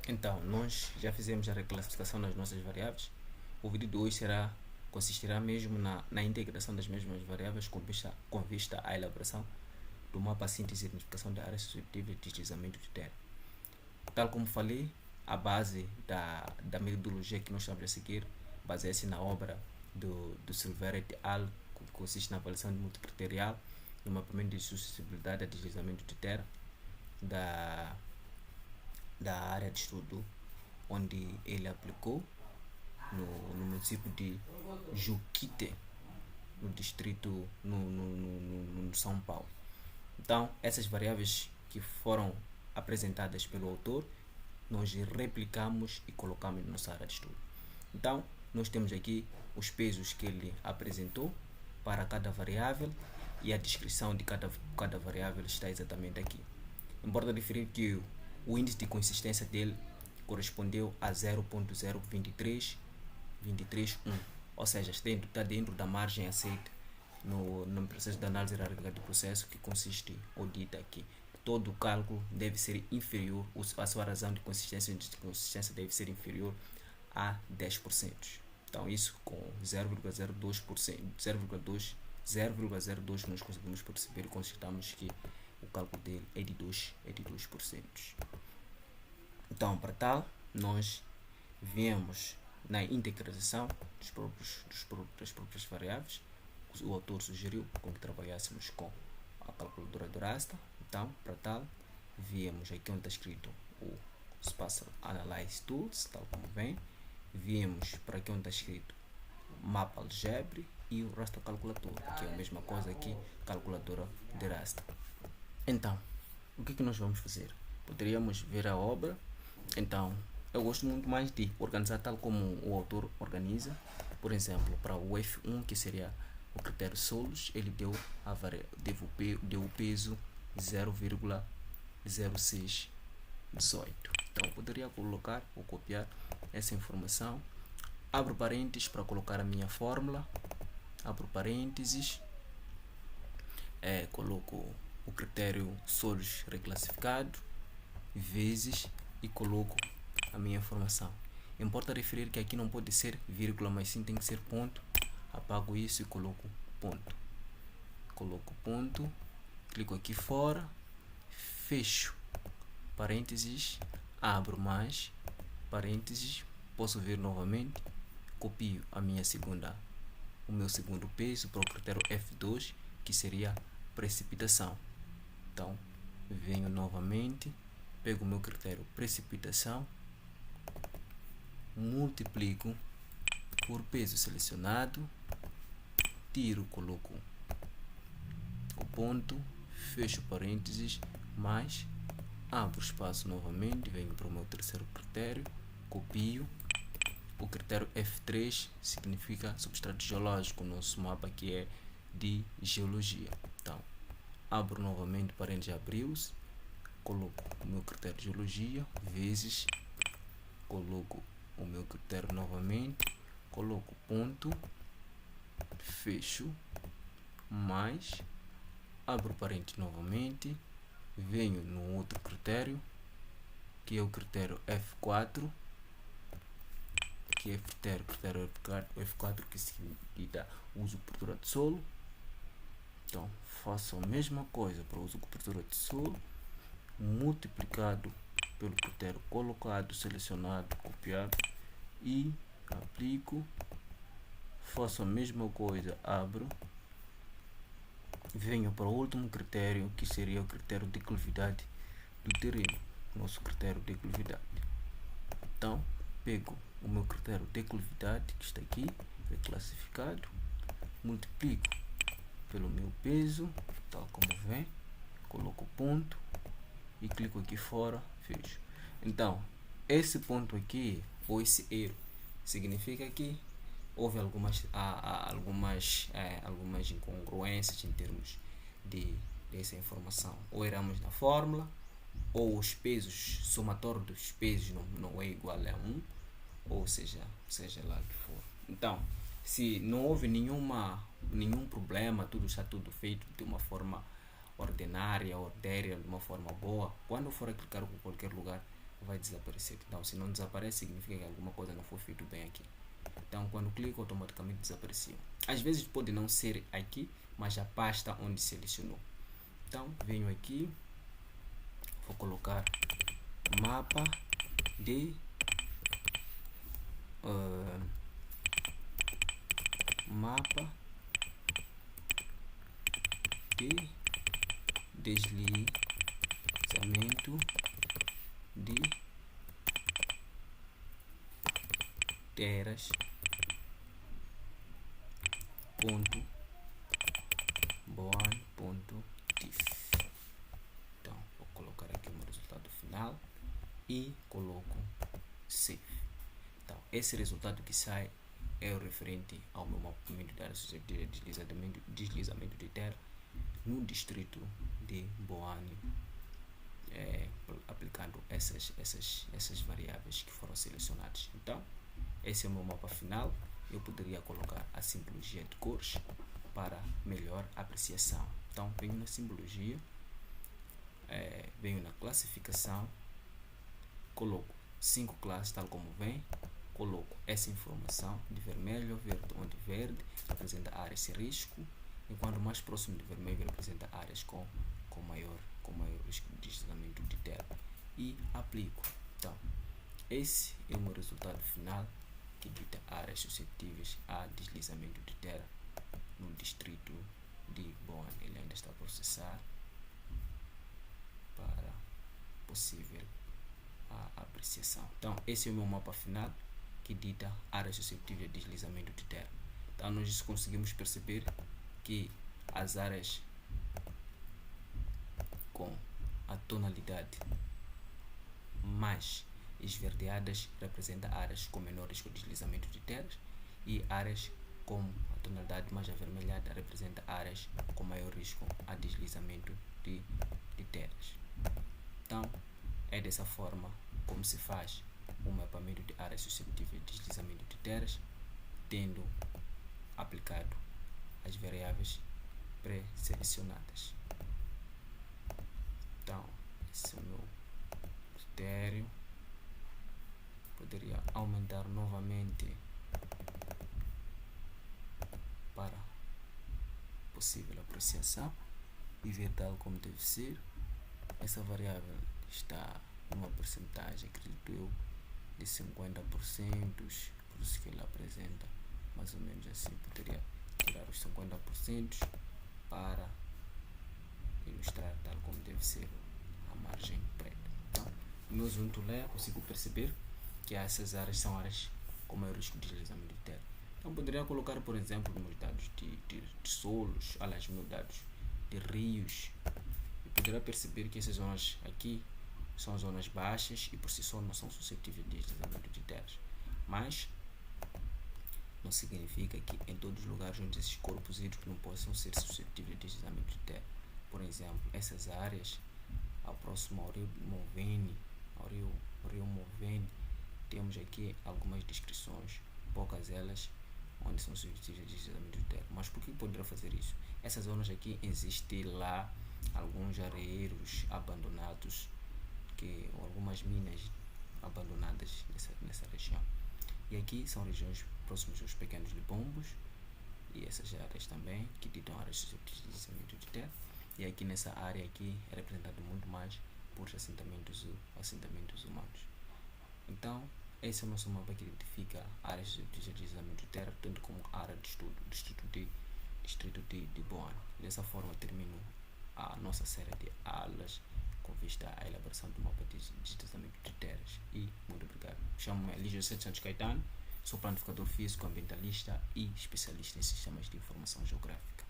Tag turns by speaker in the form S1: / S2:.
S1: Então, nós já fizemos a reclassificação das nossas variáveis. O vídeo de hoje consistirá mesmo na integração das mesmas variáveis com vista à elaboração do mapa síntese e identificação da área suscetível de deslizamento de terra. Tal como falei, a base da metodologia que nós estamos a seguir baseia-se na obra do Silveira et al., que consiste na avaliação multicriterial no mapeamento de suscetibilidade a deslizamento de terra da área de estudo, onde ele aplicou no município de Juquite, no distrito no São Paulo. Então, essas variáveis que foram apresentadas pelo autor, nós replicamos e colocamos na nossa área de estudo. Então, nós temos aqui os pesos que ele apresentou para cada variável e a descrição de cada variável está exatamente aqui. Importa referir que o índice de consistência dele correspondeu a 0.023, ou seja, está dentro da margem aceita no processo de análise hierárquica de processo, que consiste ou dita aqui. Todo o cálculo deve ser inferior, a sua razão de consistência deve ser inferior a 10%. Então, isso com 0,02%, 0,02 nós conseguimos perceber e constatamos que o cálculo dele é de 2%. Então, para tal, nós viemos na integralização das próprias variáveis. O autor sugeriu que trabalhássemos com a calculadora do Rasta. Então, para tal, viemos aqui onde está escrito o Spatial Analyze Tools, tal como vem. Viemos para aqui onde está escrito Map Algebre e o Rasta Calculator, que é a mesma coisa aqui, calculadora de Rasta. Então, o que nós vamos fazer? Poderíamos ver a obra. Então, eu gosto muito mais de organizar tal como o autor organiza. Por exemplo, para o F1, que seria o critério solos, ele deu o peso 0,0618. Então, eu poderia colocar ou copiar essa informação. Abro parênteses para colocar a minha fórmula. Abro parênteses. Coloco o critério solos reclassificado vezes e coloco a minha informação. Importa referir que aqui não pode ser vírgula, mas sim tem que ser ponto. Apago isso e coloco ponto. Coloco ponto, clico aqui fora, fecho parênteses, abro mais parênteses, posso ver novamente, copio o meu segundo peso para o critério F2, que seria precipitação. Então, venho novamente, pego o meu critério precipitação, multiplico por peso selecionado, tiro, coloco o ponto, fecho parênteses, mais, abro espaço novamente, venho para o meu terceiro critério, copio. O critério F3 significa substrato geológico, nosso mapa aqui é de geologia. Então, abro novamente parênteses, abriu-se, coloco o meu critério de geologia, vezes, coloco o meu critério novamente, coloco ponto, fecho, mais, abro parênteses novamente, venho no outro critério, que é o critério F4, que é critério F4, que significa uso cobertura de solo. Então, faço a mesma coisa para o uso cobertura de solo, multiplicado pelo critério colocado, selecionado, copiado, e aplico. Faço a mesma coisa, abro, venho para o último critério, que seria o critério de declividade do terreno, nosso critério de declividade. Então, pego o meu critério de declividade, que está aqui, reclassificado, multiplico pelo meu peso, tal como vem, coloco ponto e clico aqui fora, fecho. Então, esse ponto aqui, ou esse erro, significa que houve algumas incongruências em termos dessa informação. Ou erramos na fórmula, ou os pesos, somatório dos pesos não é igual a 1, ou seja lá o que for. Então, se não houve nenhum problema, está tudo feito de uma forma ordinária, de uma forma boa, quando for a clicar em qualquer lugar, vai desaparecer. Então, se não desaparece, significa que alguma coisa não foi feita bem aqui. Então, quando clico, automaticamente desapareceu. Às vezes pode não ser aqui, mas a pasta onde selecionou. Então, venho aqui, vou colocar mapa de deslizamento de terras .boan.tif. Então, vou colocar aqui o meu resultado final e coloco save. Então, esse resultado que sai é o referente ao meu mapeamento da área suscetível de deslizamento de terra no distrito de Boane, aplicando essas variáveis que foram selecionadas. Então, esse é o meu mapa final. Eu poderia colocar a simbologia de cores para melhor apreciação. Então, venho na simbologia, venho na classificação, coloco 5 classes tal como vem, coloco essa informação de vermelho a verde, onde verde representa áreas sem risco, enquanto mais próximo de vermelho representa áreas com maior risco de deslizamento de terra, e aplico. Então, esse é o meu resultado final, que dita áreas suscetíveis a deslizamento de terra no distrito de Boan. Ele ainda está a processar para possível a apreciação. Então, esse é o meu mapa final, que dita áreas suscetíveis a deslizamento de terra. Então, nós conseguimos perceber que as áreas com a tonalidade mais esverdeadas representam áreas com menor risco de deslizamento de terras, e áreas com a tonalidade mais avermelhada representa áreas com maior risco a deslizamento de terras. Então, é dessa forma como se faz o mapeamento de áreas suscetíveis de deslizamento de terras, tendo aplicado as variáveis pré-selecionadas. Então, esse é o meu critério. Poderia aumentar novamente para possível apreciação e ver tal como deve ser. Essa variável está numa porcentagem, acredito eu, de 50%, por isso que ela apresenta mais ou menos assim. Poderia tirar os 50% para ilustrar tal como deve ser a margem preta. Então, no meu zoom to layer, consigo perceber que essas áreas são áreas com maior risco de deslizamento de terra. Então, poderia colocar, por exemplo, meus dados de solos, aliás, meus dados de rios, e poderia perceber que essas zonas aqui são zonas baixas e por si só não são suscetíveis de deslizamento de terras. Mas não significa que em todos os lugares onde esses corpos hídricos não possam ser suscetíveis de deslizamento de terra. Por exemplo, essas áreas ao próximo ao rio Movene, temos aqui algumas descrições, poucas elas onde são suscetíveis de deslizamento de terra. Mas por que poderá fazer isso? Essas zonas aqui existem lá alguns areiros abandonados, ou algumas minas abandonadas nessa região. E aqui são regiões próximas aos pequenos libombos, e essas áreas também que ditam áreas suscetíveis de deslizamento de terra. E aqui nessa área aqui é representado muito mais por assentamentos humanos. Então, esse é o nosso mapa que identifica áreas suscetíveis de deslizamento de terra, tanto como área de estudo do distrito de Boan. Dessa forma, termino a nossa série de aulas com vista à elaboração do mapa de deslizamento de terras. E muito obrigado. Chamo-me Elígio Santos Caetano, sou planificador físico, ambientalista e especialista em sistemas de informação geográfica.